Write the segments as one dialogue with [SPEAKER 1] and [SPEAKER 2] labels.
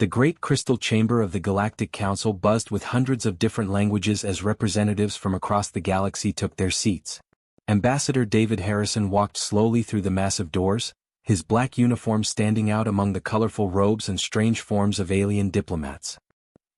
[SPEAKER 1] The great crystal chamber of the Galactic Council buzzed with hundreds of different languages as representatives from across the galaxy took their seats. Ambassador David Harrison walked slowly through the massive doors, his black uniform standing out among the colorful robes and strange forms of alien diplomats.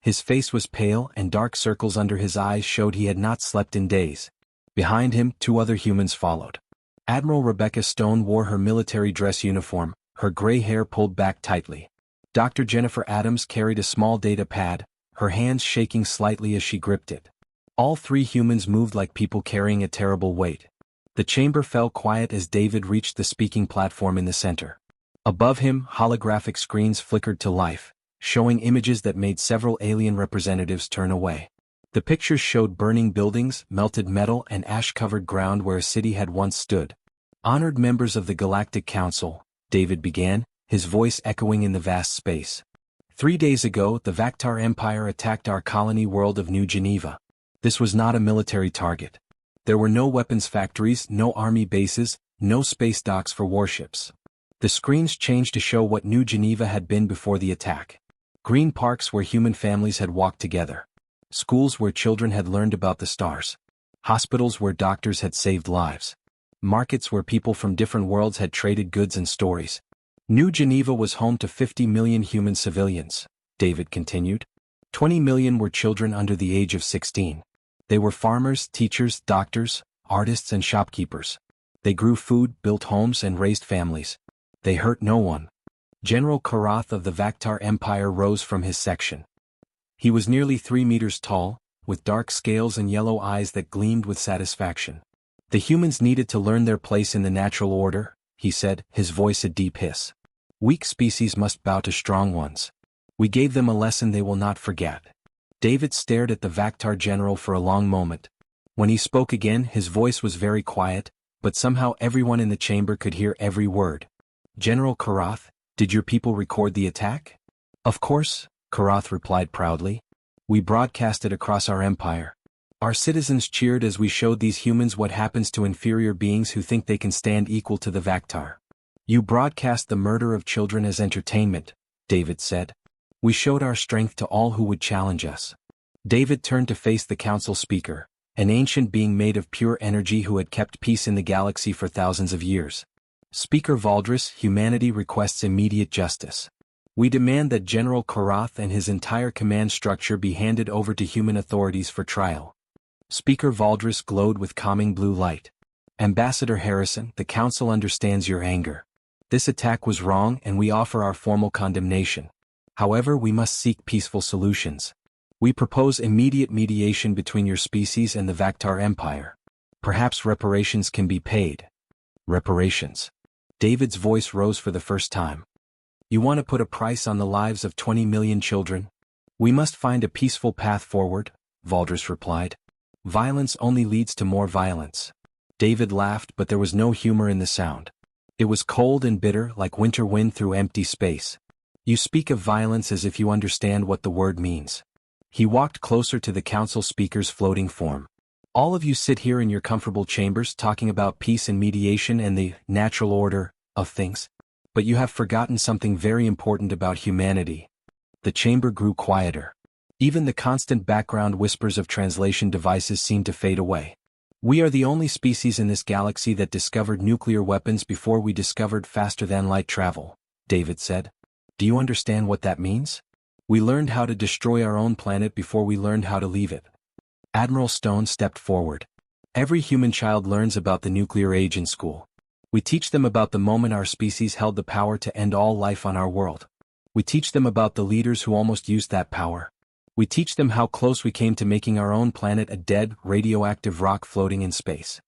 [SPEAKER 1] His face was pale and dark circles under his eyes showed he had not slept in days. Behind him, 2 other humans followed. Admiral Rebecca Stone wore her military dress uniform, her gray hair pulled back tightly. Dr. Jennifer Adams carried a small data pad, her hands shaking slightly as she gripped it. All 3 humans moved like people carrying a terrible weight. The chamber fell quiet as David reached the speaking platform in the center. Above him, holographic screens flickered to life, showing images that made several alien representatives turn away. The pictures showed burning buildings, melted metal, and ash-covered ground where a city had once stood. Honored members of the Galactic Council, David began, his voice echoing in the vast space. 3 days ago, the Vaktar Empire attacked our colony world of New Geneva. This was not a military target. There were no weapons factories, no army bases, no space docks for warships. The screens changed to show what New Geneva had been before the attack. Green parks where human families had walked together. Schools where children had learned about the stars. Hospitals where doctors had saved lives. Markets where people from different worlds had traded goods and stories. New Geneva was home to 50 million human civilians, David continued. 20 million were children under the age of 16. They were farmers, teachers, doctors, artists and shopkeepers. They grew food, built homes and raised families. They hurt no one. General Karath of the Vaktar Empire rose from his section. He was nearly 3 meters tall, with dark scales and yellow eyes that gleamed with satisfaction. The humans needed to learn their place in the natural order, he said, his voice a deep hiss. Weak species must bow to strong ones. We gave them a lesson they will not forget. David stared at the Vaktar general for a long moment. When he spoke again, his voice was very quiet, but somehow everyone in the chamber could hear every word. General Karath, did your people record the attack? Of course, Karath replied proudly. We broadcast it across our empire. Our citizens cheered as we showed these humans what happens to inferior beings who think they can stand equal to the Vaktar. You broadcast the murder of children as entertainment, David said. We showed our strength to all who would challenge us. David turned to face the council speaker, an ancient being made of pure energy who had kept peace in the galaxy for thousands of years. Speaker Valdris, humanity requests immediate justice. We demand that General Karath and his entire command structure be handed over to human authorities for trial. Speaker Valdris glowed with calming blue light. Ambassador Harrison, the council understands your anger. This attack was wrong and we offer our formal condemnation. However, we must seek peaceful solutions. We propose immediate mediation between your species and the Vaktar Empire. Perhaps reparations can be paid. Reparations. David's voice rose for the first time. You want to put a price on the lives of 20 million children? We must find a peaceful path forward, Valdris replied. Violence only leads to more violence. David laughed, but there was no humor in the sound. It was cold and bitter like winter wind through empty space. You speak of violence as if you understand what the word means. He walked closer to the council speaker's floating form. All of you sit here in your comfortable chambers talking about peace and mediation and the natural order of things. But you have forgotten something very important about humanity. The chamber grew quieter. Even the constant background whispers of translation devices seemed to fade away. We are the only species in this galaxy that discovered nuclear weapons before we discovered faster-than-light travel, David said. Do you understand what that means? We learned how to destroy our own planet before we learned how to leave it. Admiral Stone stepped forward. Every human child learns about the nuclear age in school. We teach them about the moment our species held the power to end all life on our world. We teach them about the leaders who almost used that power. We teach them how close we came to making our own planet a dead, radioactive rock floating in space.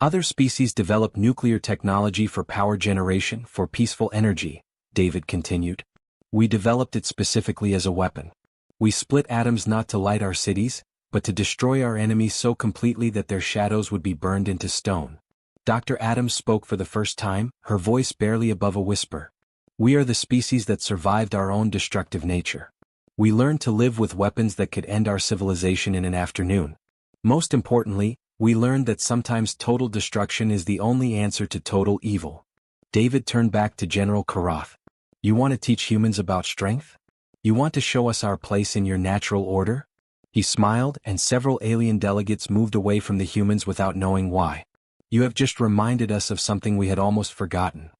[SPEAKER 1] Other species develop nuclear technology for power generation, for peaceful energy, David continued. We developed it specifically as a weapon. We split atoms not to light our cities, but to destroy our enemies so completely that their shadows would be burned into stone. Dr. Adams spoke for the first time, her voice barely above a whisper. We are the species that survived our own destructive nature. We learned to live with weapons that could end our civilization in an afternoon. Most importantly, we learned that sometimes total destruction is the only answer to total evil. David turned back to General Karath. You want to teach humans about strength? You want to show us our place in your natural order? He smiled, and several alien delegates moved away from the humans without knowing why. You have just reminded us of something we had almost forgotten.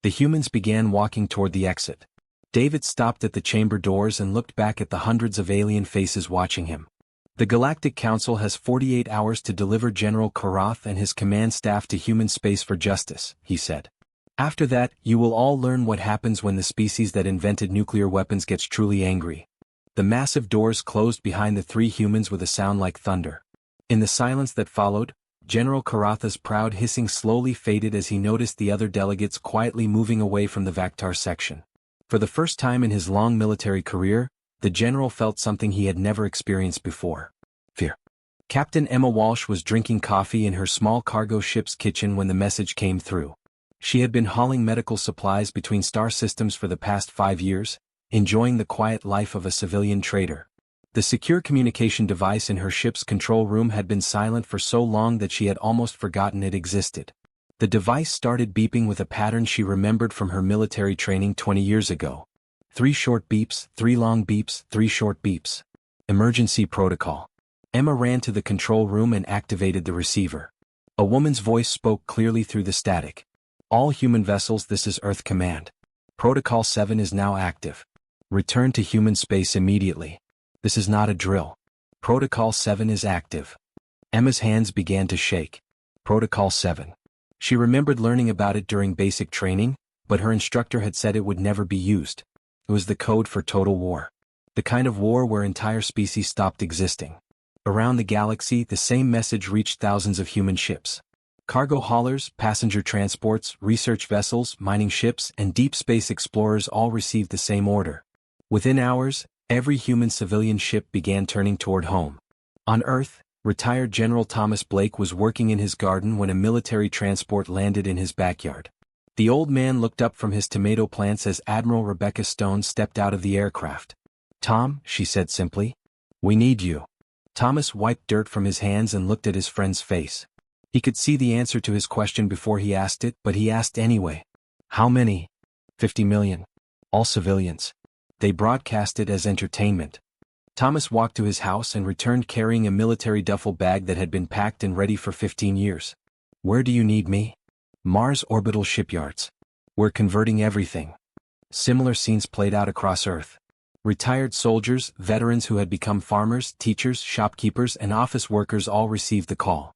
[SPEAKER 1] The humans began walking toward the exit. David stopped at the chamber doors and looked back at the hundreds of alien faces watching him. The Galactic Council has 48 hours to deliver General Karath and his command staff to human space for justice, he said. After that, you will all learn what happens when the species that invented nuclear weapons gets truly angry. The massive doors closed behind the three humans with a sound like thunder. In the silence that followed, General Karatha's proud hissing slowly faded as he noticed the other delegates quietly moving away from the Vaktar section. For the first time in his long military career, the general felt something he had never experienced before: fear. Captain Emma Walsh was drinking coffee in her small cargo ship's kitchen when the message came through. She had been hauling medical supplies between star systems for the past 5 years, enjoying the quiet life of a civilian trader. The secure communication device in her ship's control room had been silent for so long that she had almost forgotten it existed. The device started beeping with a pattern she remembered from her military training 20 years ago. 3 short beeps, 3 long beeps, 3 short beeps. Emergency protocol. Emma ran to the control room and activated the receiver. A woman's voice spoke clearly through the static. All human vessels, this is Earth Command. Protocol 7 is now active. Return to human space immediately. This is not a drill. Protocol 7 is active. Emma's hands began to shake. Protocol 7. She remembered learning about it during basic training, but her instructor had said it would never be used. It was the code for total war. The kind of war where entire species stopped existing. Around the galaxy, the same message reached thousands of human ships. Cargo haulers, passenger transports, research vessels, mining ships, and deep space explorers all received the same order. Within hours, every human civilian ship began turning toward home. On Earth, retired General Thomas Blake was working in his garden when a military transport landed in his backyard. The old man looked up from his tomato plants as Admiral Rebecca Stone stepped out of the aircraft. "Tom," she said simply, "we need you." Thomas wiped dirt from his hands and looked at his friend's face. He could see the answer to his question before he asked it, but he asked anyway. "How many?" 50 million. All civilians. They broadcast it as entertainment. Thomas walked to his house and returned carrying a military duffel bag that had been packed and ready for 15 years. "Where do you need me?" "Mars orbital shipyards. We're converting everything." Similar scenes played out across Earth. Retired soldiers, veterans who had become farmers, teachers, shopkeepers, and office workers all received the call.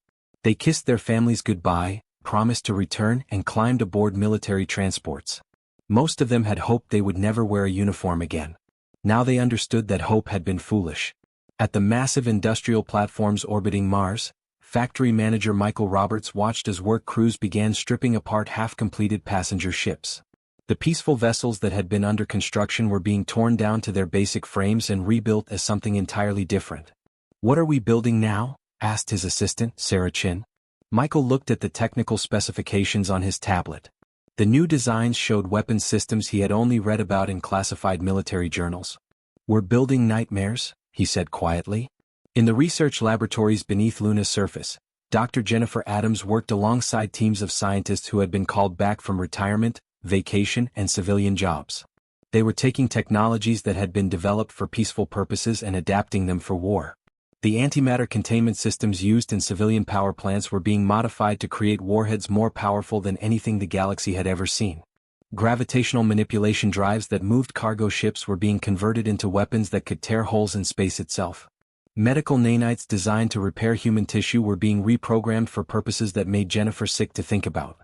[SPEAKER 1] They kissed their families goodbye, promised to return, and climbed aboard military transports. Most of them had hoped they would never wear a uniform again. Now they understood that hope had been foolish. At the massive industrial platforms orbiting Mars, factory manager Michael Roberts watched as work crews began stripping apart half-completed passenger ships. The peaceful vessels that had been under construction were being torn down to their basic frames and rebuilt as something entirely different. "What are we building now?" asked his assistant, Sarah Chin. Michael looked at the technical specifications on his tablet. The new designs showed weapons systems he had only read about in classified military journals. "We're building nightmares," he said quietly. In the research laboratories beneath Luna's surface, Dr. Jennifer Adams worked alongside teams of scientists who had been called back from retirement, vacation, and civilian jobs. They were taking technologies that had been developed for peaceful purposes and adapting them for war. The antimatter containment systems used in civilian power plants were being modified to create warheads more powerful than anything the galaxy had ever seen. Gravitational manipulation drives that moved cargo ships were being converted into weapons that could tear holes in space itself. Medical nanites designed to repair human tissue were being reprogrammed for purposes that made Jennifer sick to think about.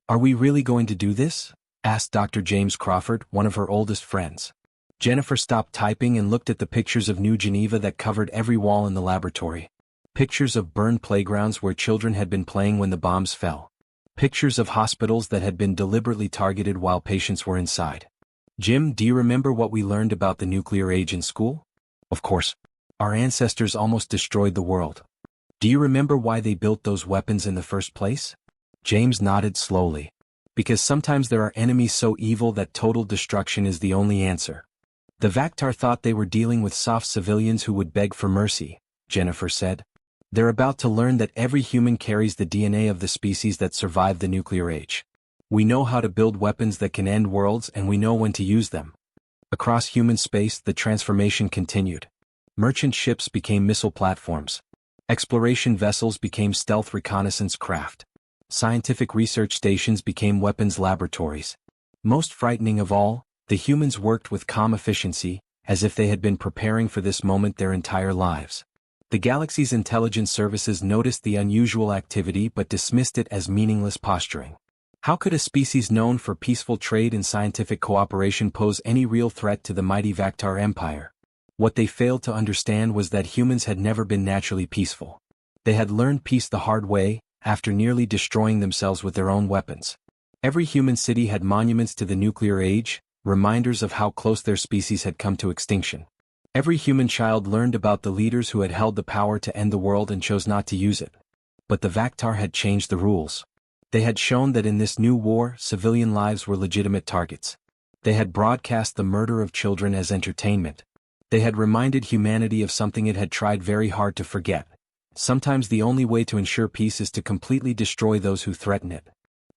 [SPEAKER 1] "Are we really going to do this?" asked Dr. James Crawford, one of her oldest friends. Jennifer stopped typing and looked at the pictures of New Geneva that covered every wall in the laboratory. Pictures of burned playgrounds where children had been playing when the bombs fell. Pictures of hospitals that had been deliberately targeted while patients were inside. "Jim, do you remember what we learned about the nuclear age in school?" "Of course. Our ancestors almost destroyed the world." "Do you remember why they built those weapons in the first place?" James nodded slowly. "Because sometimes there are enemies so evil that total destruction is the only answer." "The Vaktar thought they were dealing with soft civilians who would beg for mercy," Jennifer said. "They're about to learn that every human carries the DNA of the species that survived the nuclear age. We know how to build weapons that can end worlds and we know when to use them." Across human space, the transformation continued. Merchant ships became missile platforms. Exploration vessels became stealth reconnaissance craft. Scientific research stations became weapons laboratories. Most frightening of all, the humans worked with calm efficiency, as if they had been preparing for this moment their entire lives. The galaxy's intelligence services noticed the unusual activity but dismissed it as meaningless posturing. How could a species known for peaceful trade and scientific cooperation pose any real threat to the mighty Vactar Empire? What they failed to understand was that humans had never been naturally peaceful. They had learned peace the hard way, after nearly destroying themselves with their own weapons. Every human city had monuments to the nuclear age, reminders of how close their species had come to extinction. Every human child learned about the leaders who had held the power to end the world and chose not to use it. But the Vactar had changed the rules. They had shown that in this new war, civilian lives were legitimate targets. They had broadcast the murder of children as entertainment. They had reminded humanity of something it had tried very hard to forget. Sometimes the only way to ensure peace is to completely destroy those who threaten it.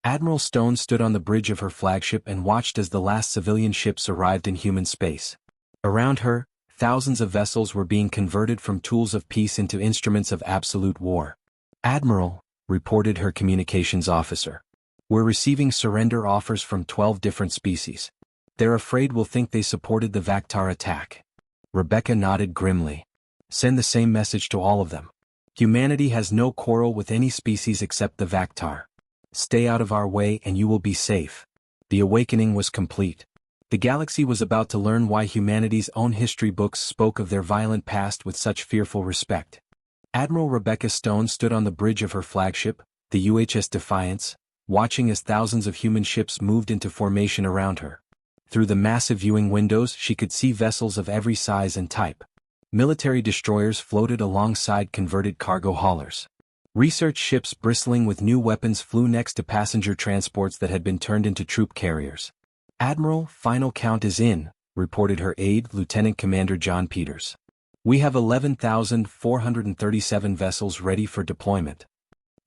[SPEAKER 1] Admiral Stone stood on the bridge of her flagship and watched as the last civilian ships arrived in human space. Around her, thousands of vessels were being converted from tools of peace into instruments of absolute war. "Admiral," reported her communications officer, "we're receiving surrender offers from 12 different species. They're afraid we'll think they supported the Vactar attack." Rebecca nodded grimly. "Send the same message to all of them. Humanity has no quarrel with any species except the Vactar. Stay out of our way and you will be safe." The awakening was complete. The galaxy was about to learn why humanity's own history books spoke of their violent past with such fearful respect. Admiral Rebecca Stone stood on the bridge of her flagship, the UHS Defiance, watching as thousands of human ships moved into formation around her. Through the massive viewing windows she could see vessels of every size and type. Military destroyers floated alongside converted cargo haulers. Research ships bristling with new weapons flew next to passenger transports that had been turned into troop carriers. "Admiral, final count is in," reported her aide, Lieutenant Commander John Peters. "We have 11,437 vessels ready for deployment."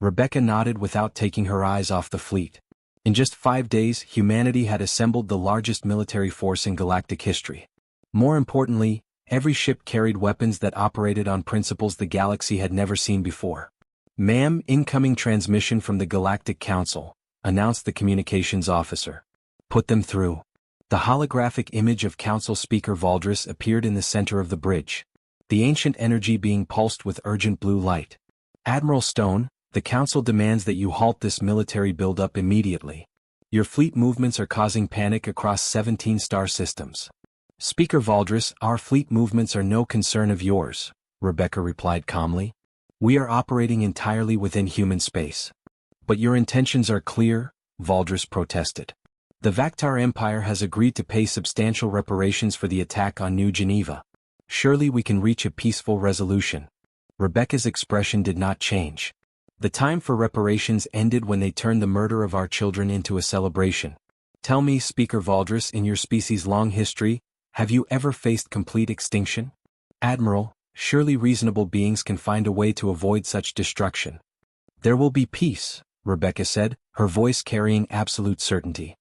[SPEAKER 1] Rebecca nodded without taking her eyes off the fleet. In just 5 days, humanity had assembled the largest military force in galactic history. More importantly, every ship carried weapons that operated on principles the galaxy had never seen before. "Ma'am, incoming transmission from the Galactic Council," announced the communications officer. "Put them through." The holographic image of Council Speaker Valdris appeared in the center of the bridge, the ancient energy being pulsed with urgent blue light. "Admiral Stone, the Council demands that you halt this military buildup immediately. Your fleet movements are causing panic across 17 star systems." "Speaker Valdris, our fleet movements are no concern of yours," Rebecca replied calmly. "We are operating entirely within human space." "But your intentions are clear," Valdris protested. "The Vactar Empire has agreed to pay substantial reparations for the attack on New Geneva. Surely we can reach a peaceful resolution." Rebecca's expression did not change. "The time for reparations ended when they turned the murder of our children into a celebration. Tell me, Speaker Valdris, in your species' long history, have you ever faced complete extinction?" "Admiral, surely reasonable beings can find a way to avoid such destruction." "There will be peace," Rebecca said, her voice carrying absolute certainty.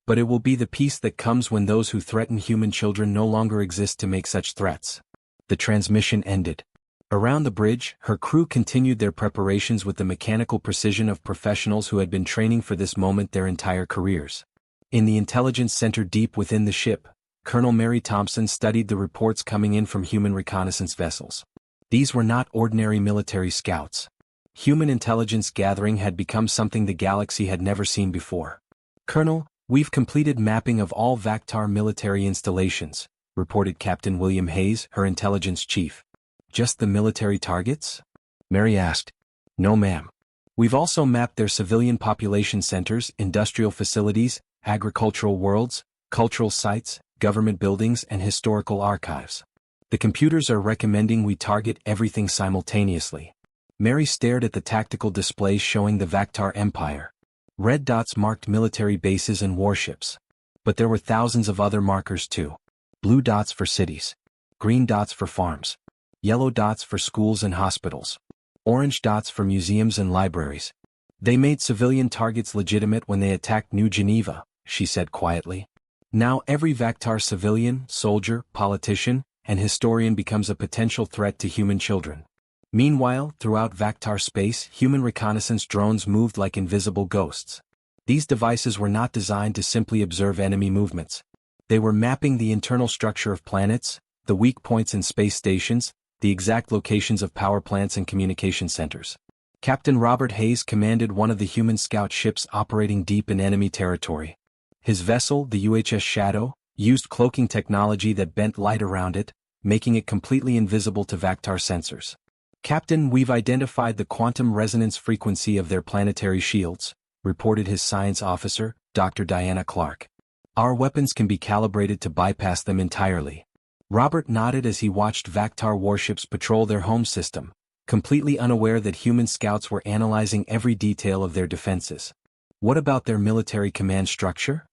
[SPEAKER 1] "But it will be the peace that comes when those who threaten human children no longer exist to make such threats." The transmission ended. Around the bridge, her crew continued their preparations with the mechanical precision of professionals who had been training for this moment their entire careers. In the intelligence center deep within the ship, Colonel Mary Thompson studied the reports coming in from human reconnaissance vessels. These were not ordinary military scouts. Human intelligence gathering had become something the galaxy had never seen before. "Colonel, we've completed mapping of all Vactar military installations," reported Captain William Hayes, her intelligence chief. "Just the military targets?" Mary asked. "No, ma'am. We've also mapped their civilian population centers, industrial facilities, agricultural worlds, cultural sites, government buildings, and historical archives. The computers are recommending we target everything simultaneously." Mary stared at the tactical displays showing the Vactar Empire. Red dots marked military bases and warships. But there were thousands of other markers too. Blue dots for cities. Green dots for farms. Yellow dots for schools and hospitals. Orange dots for museums and libraries. "They made civilian targets legitimate when they attacked New Geneva," she said quietly. Now every Vactar civilian, soldier, politician, and historian becomes a potential threat to human children. Meanwhile, throughout Vactar space, human reconnaissance drones moved like invisible ghosts. These devices were not designed to simply observe enemy movements. They were mapping the internal structure of planets, the weak points in space stations, the exact locations of power plants and communication centers. Captain Robert Hayes commanded one of the human scout ships operating deep in enemy territory. His vessel, the UHS Shadow, used cloaking technology that bent light around it, making it completely invisible to Vactar sensors. "Captain, we've identified the quantum resonance frequency of their planetary shields," reported his science officer, Dr. Diana Clark. "Our weapons can be calibrated to bypass them entirely." Robert nodded as he watched Vactar warships patrol their home system, completely unaware that human scouts were analyzing every detail of their defenses. "What about their military command structure?"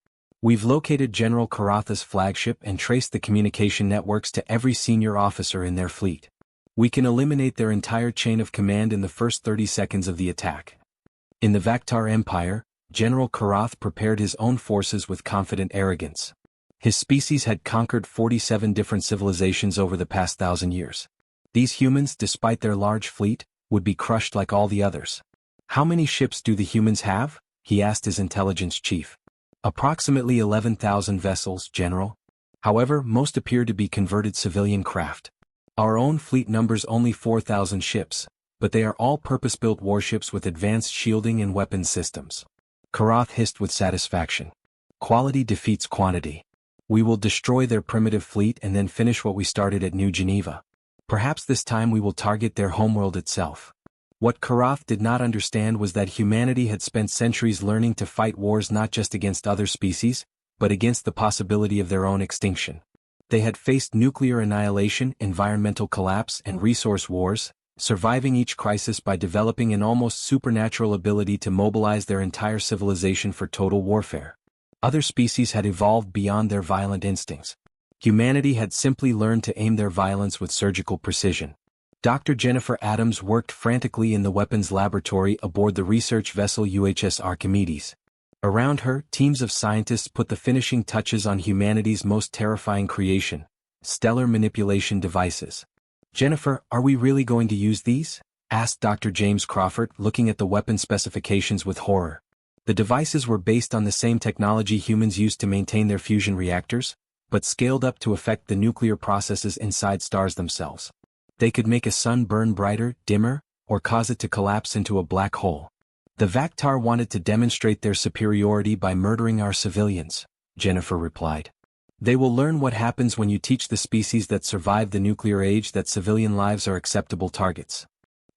[SPEAKER 1] "We've located General Karatha's flagship and traced the communication networks to every senior officer in their fleet. We can eliminate their entire chain of command in the first 30 seconds of the attack." In the Vactar Empire, General Karath prepared his own forces with confident arrogance. His species had conquered 47 different civilizations over the past 1,000 years. These humans, despite their large fleet, would be crushed like all the others. "How many ships do the humans have?" he asked his intelligence chief. "Approximately 11,000 vessels, General. However, most appear to be converted civilian craft. Our own fleet numbers only 4,000 ships, but they are all purpose-built warships with advanced shielding and weapons systems." Karath hissed with satisfaction. "Quality defeats quantity. We will destroy their primitive fleet and then finish what we started at New Geneva. Perhaps this time we will target their homeworld itself." What Karath did not understand was that humanity had spent centuries learning to fight wars not just against other species, but against the possibility of their own extinction. They had faced nuclear annihilation, environmental collapse, and resource wars, surviving each crisis by developing an almost supernatural ability to mobilize their entire civilization for total warfare. Other species had evolved beyond their violent instincts. Humanity had simply learned to aim their violence with surgical precision. Dr. Jennifer Adams worked frantically in the weapons laboratory aboard the research vessel UHS Archimedes. Around her, teams of scientists put the finishing touches on humanity's most terrifying creation, stellar manipulation devices. "Jennifer, are we really going to use these?" asked Dr. James Crawford, looking at the weapon specifications with horror. The devices were based on the same technology humans used to maintain their fusion reactors, but scaled up to affect the nuclear processes inside stars themselves. They could make a sun burn brighter, dimmer, or cause it to collapse into a black hole. "The Vactar wanted to demonstrate their superiority by murdering our civilians," Jennifer replied. "They will learn what happens when you teach the species that survived the nuclear age that civilian lives are acceptable targets."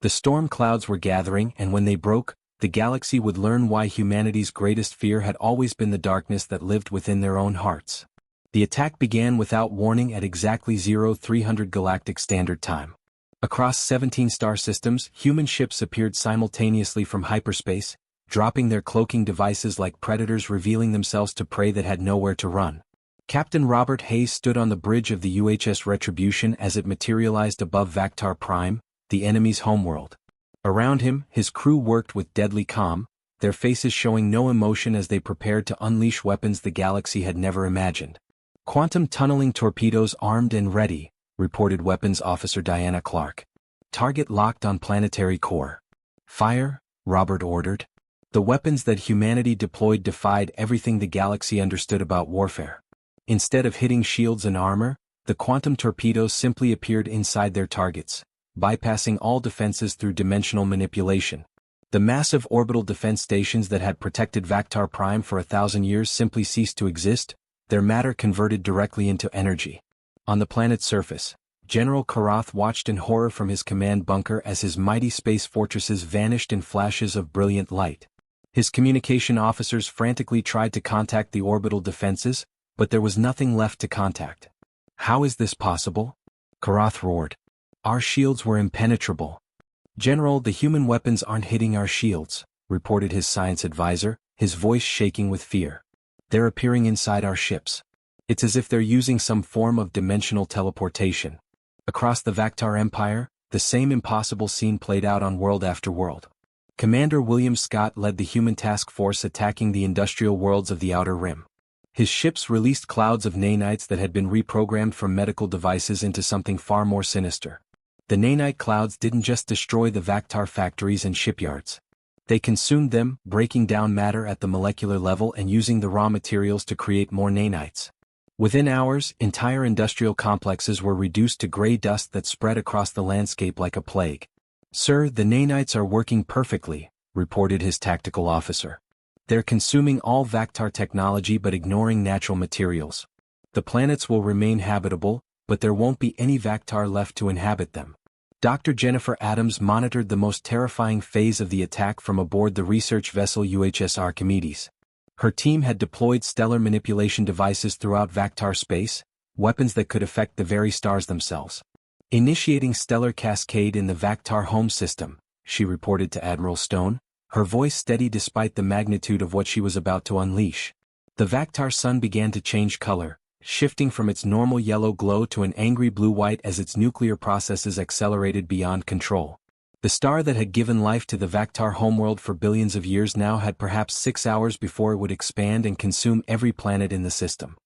[SPEAKER 1] The storm clouds were gathering, and when they broke, the galaxy would learn why humanity's greatest fear had always been the darkness that lived within their own hearts. The attack began without warning at exactly 0300 Galactic Standard Time. Across 17 star systems, human ships appeared simultaneously from hyperspace, dropping their cloaking devices like predators revealing themselves to prey that had nowhere to run. Captain Robert Hayes stood on the bridge of the UHS Retribution as it materialized above Vactar Prime, the enemy's homeworld. Around him, his crew worked with deadly calm, their faces showing no emotion as they prepared to unleash weapons the galaxy had never imagined. "Quantum tunneling torpedoes armed and ready," reported Weapons Officer Diana Clark. "Target locked on planetary core." "Fire," Robert ordered. The weapons that humanity deployed defied everything the galaxy understood about warfare. Instead of hitting shields and armor, the quantum torpedoes simply appeared inside their targets, bypassing all defenses through dimensional manipulation. The massive orbital defense stations that had protected Vactar Prime for 1,000 years simply ceased to exist, their matter converted directly into energy. On the planet's surface, General Karath watched in horror from his command bunker as his mighty space fortresses vanished in flashes of brilliant light. His communication officers frantically tried to contact the orbital defenses, but there was nothing left to contact. "How is this possible?" Karath roared. "Our shields were impenetrable." "General, the human weapons aren't hitting our shields," reported his science advisor, his voice shaking with fear. "They're appearing inside our ships. It's as if they're using some form of dimensional teleportation." Across the Vactar Empire, the same impossible scene played out on world after world. Commander William Scott led the human task force attacking the industrial worlds of the Outer Rim. His ships released clouds of nanites that had been reprogrammed from medical devices into something far more sinister. The nanite clouds didn't just destroy the Vactar factories and shipyards. They consumed them, breaking down matter at the molecular level and using the raw materials to create more nanites. Within hours, entire industrial complexes were reduced to gray dust that spread across the landscape like a plague. "Sir, the nanites are working perfectly," reported his tactical officer. "They're consuming all Vactar technology but ignoring natural materials. The planets will remain habitable, but there won't be any Vactar left to inhabit them." Dr. Jennifer Adams monitored the most terrifying phase of the attack from aboard the research vessel UHS Archimedes. Her team had deployed stellar manipulation devices throughout Vactar space, weapons that could affect the very stars themselves. "Initiating stellar cascade in the Vactar home system," she reported to Admiral Stone, her voice steady despite the magnitude of what she was about to unleash. The Vactar sun began to change color, shifting from its normal yellow glow to an angry blue-white as its nuclear processes accelerated beyond control. The star that had given life to the Vactar homeworld for billions of years now had perhaps 6 hours before it would expand and consume every planet in the system.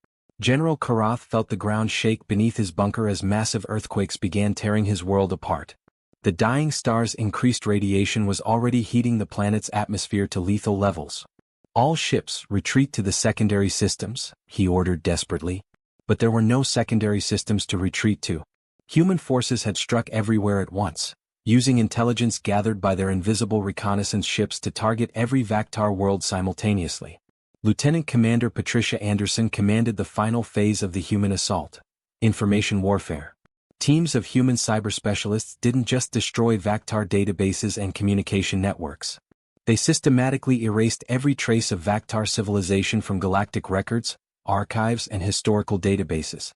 [SPEAKER 1] General Karath felt the ground shake beneath his bunker as massive earthquakes began tearing his world apart. The dying star's increased radiation was already heating the planet's atmosphere to lethal levels. "All ships retreat to the secondary systems," he ordered desperately. But there were no secondary systems to retreat to. Human forces had struck everywhere at once, using intelligence gathered by their invisible reconnaissance ships to target every Vactar world simultaneously. Lieutenant Commander Patricia Anderson commanded the final phase of the human assault: information warfare. Teams of human cyber specialists didn't just destroy Vactar databases and communication networks. They systematically erased every trace of Vactar civilization from galactic records, archives, and historical databases.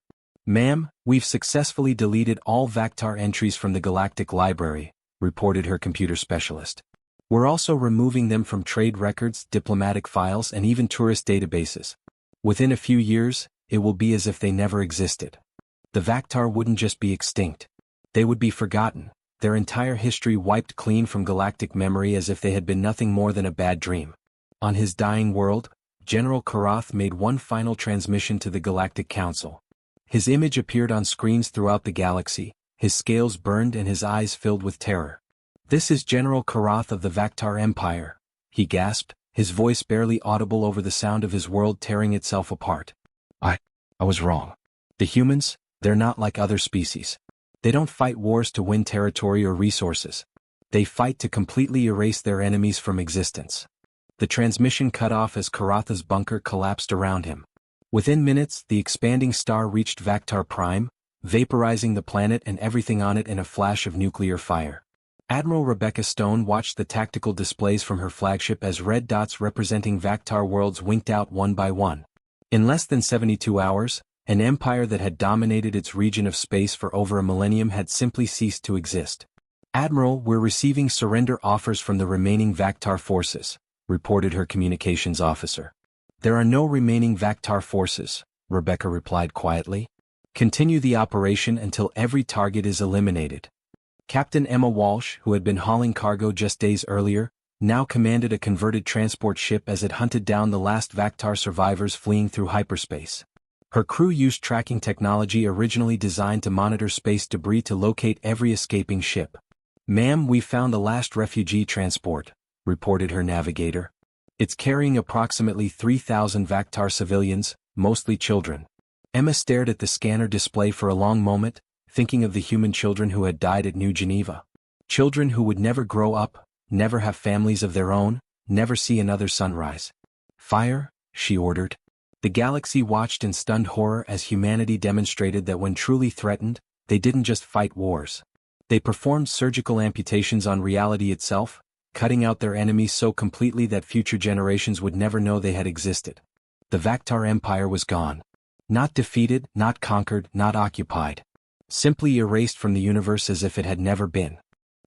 [SPEAKER 1] "Ma'am, we've successfully deleted all Vactar entries from the Galactic Library," reported her computer specialist. "We're also removing them from trade records, diplomatic files, and even tourist databases. Within a few years, it will be as if they never existed. The Vactar wouldn't just be extinct. They would be forgotten, their entire history wiped clean from galactic memory as if they had been nothing more than a bad dream." On his dying world, General Karath made one final transmission to the Galactic Council. His image appeared on screens throughout the galaxy, his scales burned and his eyes filled with terror. "This is General Karath of the Vactar Empire," he gasped, his voice barely audible over the sound of his world tearing itself apart. I was wrong. The humans, they're not like other species. They don't fight wars to win territory or resources. They fight to completely erase their enemies from existence." The transmission cut off as Karatha's bunker collapsed around him. Within minutes, the expanding star reached Vactar Prime, vaporizing the planet and everything on it in a flash of nuclear fire. Admiral Rebecca Stone watched the tactical displays from her flagship as red dots representing Vactar worlds winked out one by one. In less than 72 hours, an empire that had dominated its region of space for over a millennium had simply ceased to exist. "Admiral, we're receiving surrender offers from the remaining Vactar forces," reported her communications officer. "There are no remaining Vactar forces," Rebecca replied quietly. "Continue the operation until every target is eliminated." Captain Emma Walsh, who had been hauling cargo just days earlier, now commanded a converted transport ship as it hunted down the last Vactar survivors fleeing through hyperspace. Her crew used tracking technology originally designed to monitor space debris to locate every escaping ship. "Ma'am, we found the last refugee transport," reported her navigator. "It's carrying approximately 3,000 Vactar civilians, mostly children." Emma stared at the scanner display for a long moment, thinking of the human children who had died at New Geneva. Children who would never grow up, never have families of their own, never see another sunrise. "Fire," she ordered. The galaxy watched in stunned horror as humanity demonstrated that when truly threatened, they didn't just fight wars. They performed surgical amputations on reality itself, cutting out their enemies so completely that future generations would never know they had existed. The Vactar Empire was gone. Not defeated, not conquered, not occupied. Simply erased from the universe as if it had never been.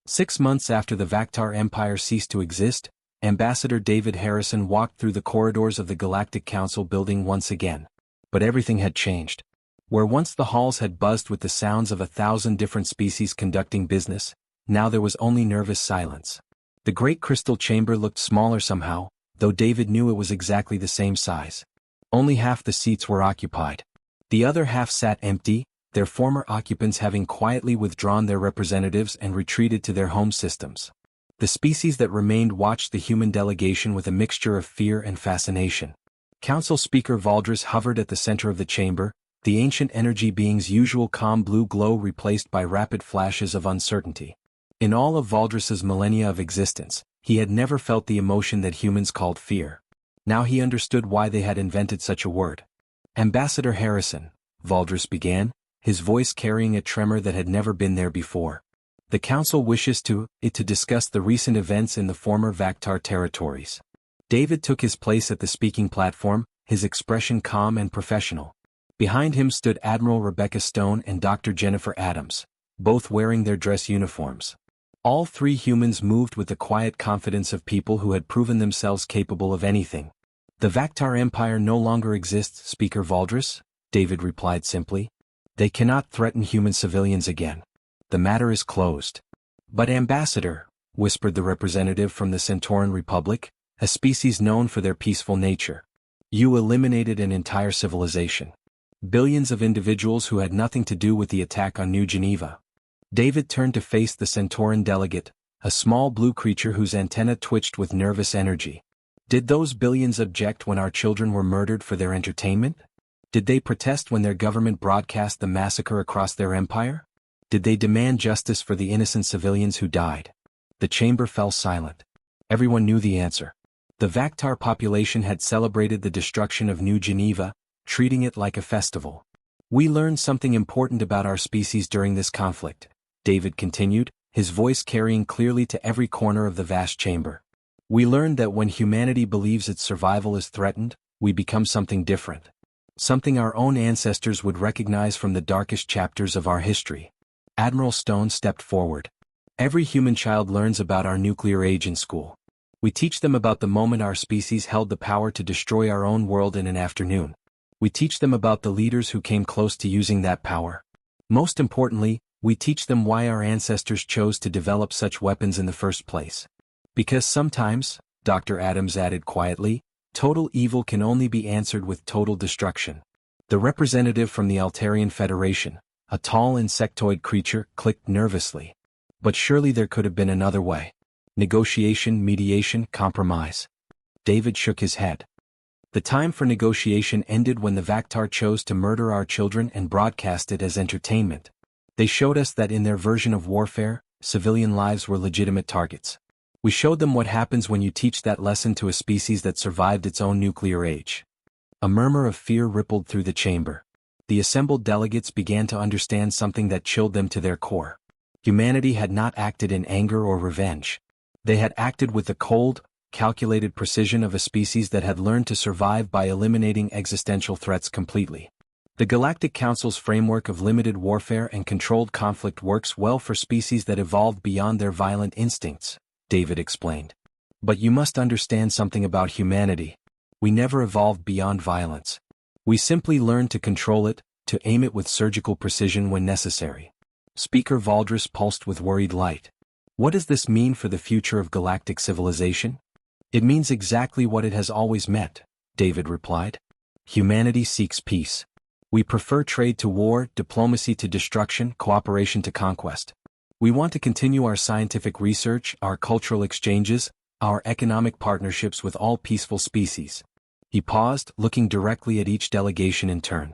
[SPEAKER 1] 6 months after the Vactar Empire ceased to exist, Ambassador David Harrison walked through the corridors of the Galactic Council building once again. But everything had changed. Where once the halls had buzzed with the sounds of 1,000 different species conducting business, now there was only nervous silence. The great crystal chamber looked smaller somehow, though David knew it was exactly the same size. Only half the seats were occupied. The other half sat empty, their former occupants having quietly withdrawn their representatives and retreated to their home systems. The species that remained watched the human delegation with a mixture of fear and fascination. Council Speaker Valdris hovered at the center of the chamber, the ancient energy being's usual calm blue glow replaced by rapid flashes of uncertainty. In all of Valdris's millennia of existence, he had never felt the emotion that humans called fear. Now he understood why they had invented such a word. Ambassador Harrison, Valdris began, his voice carrying a tremor that had never been there before. The Council wishes to discuss the recent events in the former Vactar territories. David took his place at the speaking platform, his expression calm and professional. Behind him stood Admiral Rebecca Stone and Dr. Jennifer Adams, both wearing their dress uniforms. All three humans moved with the quiet confidence of people who had proven themselves capable of anything. The Vactar Empire no longer exists, Speaker Valdris, David replied simply. They cannot threaten human civilians again. The matter is closed. But Ambassador, whispered the representative from the Centauran Republic, a species known for their peaceful nature. You eliminated an entire civilization. Billions of individuals who had nothing to do with the attack on New Geneva. David turned to face the Centauran delegate, a small blue creature whose antenna twitched with nervous energy. Did those billions object when our children were murdered for their entertainment? Did they protest when their government broadcast the massacre across their empire? Did they demand justice for the innocent civilians who died? The chamber fell silent. Everyone knew the answer. The Vactar population had celebrated the destruction of New Geneva, treating it like a festival. We learned something important about our species during this conflict, David continued, his voice carrying clearly to every corner of the vast chamber. We learned that when humanity believes its survival is threatened, we become something different. Something our own ancestors would recognize from the darkest chapters of our history. Admiral Stone stepped forward. Every human child learns about our nuclear age in school. We teach them about the moment our species held the power to destroy our own world in an afternoon. We teach them about the leaders who came close to using that power. Most importantly, we teach them why our ancestors chose to develop such weapons in the first place. Because sometimes, Dr. Adams added quietly, total evil can only be answered with total destruction. The representative from the Altarian Federation, a tall insectoid creature, clicked nervously. But surely there could have been another way. Negotiation, mediation, compromise. David shook his head. The time for negotiation ended when the Vactar chose to murder our children and broadcast it as entertainment. They showed us that in their version of warfare, civilian lives were legitimate targets. We showed them what happens when you teach that lesson to a species that survived its own nuclear age. A murmur of fear rippled through the chamber. The assembled delegates began to understand something that chilled them to their core. Humanity had not acted in anger or revenge. They had acted with the cold, calculated precision of a species that had learned to survive by eliminating existential threats completely. The Galactic Council's framework of limited warfare and controlled conflict works well for species that evolved beyond their violent instincts, David explained. But you must understand something about humanity. We never evolved beyond violence. We simply learned to control it, to aim it with surgical precision when necessary. Speaker Valdris pulsed with worried light. What does this mean for the future of galactic civilization? It means exactly what it has always meant, David replied. Humanity seeks peace. We prefer trade to war, diplomacy to destruction, cooperation to conquest. We want to continue our scientific research, our cultural exchanges, our economic partnerships with all peaceful species. He paused, looking directly at each delegation in turn.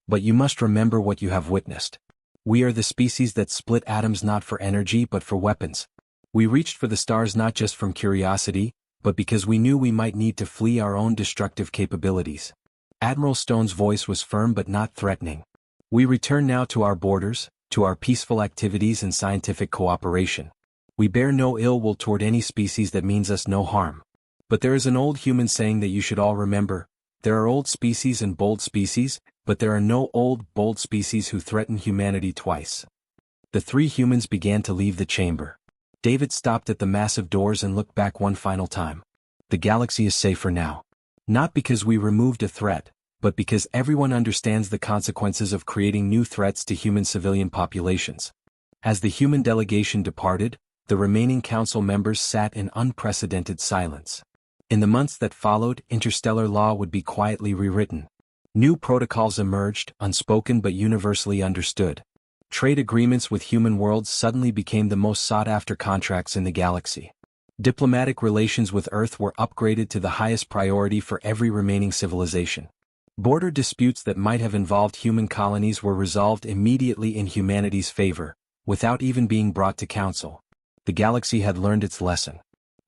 [SPEAKER 1] But you must remember what you have witnessed. We are the species that split atoms not for energy but for weapons. We reached for the stars not just from curiosity, but because we knew we might need to flee our own destructive capabilities. Admiral Stone's voice was firm but not threatening. We return now to our borders, to our peaceful activities and scientific cooperation. We bear no ill will toward any species that means us no harm. But there is an old human saying that you should all remember. There are old species and bold species, but there are no old, bold species who threaten humanity twice. The three humans began to leave the chamber. David stopped at the massive doors and looked back one final time. The galaxy is safer now. Not because we removed a threat, but because everyone understands the consequences of creating new threats to human civilian populations. As the human delegation departed, the remaining council members sat in unprecedented silence. In the months that followed, interstellar law would be quietly rewritten. New protocols emerged, unspoken but universally understood. Trade agreements with human worlds suddenly became the most sought-after contracts in the galaxy. Diplomatic relations with Earth were upgraded to the highest priority for every remaining civilization. Border disputes that might have involved human colonies were resolved immediately in humanity's favor, without even being brought to council. The galaxy had learned its lesson.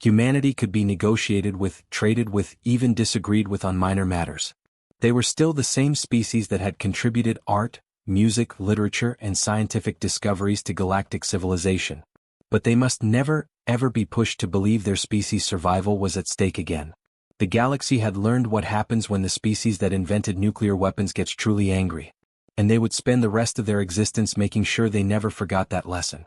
[SPEAKER 1] Humanity could be negotiated with, traded with, even disagreed with on minor matters. They were still the same species that had contributed art, music, literature, and scientific discoveries to galactic civilization. But they must never, ever be pushed to believe their species' survival was at stake again. The galaxy had learned what happens when the species that invented nuclear weapons gets truly angry. And they would spend the rest of their existence making sure they never forgot that lesson.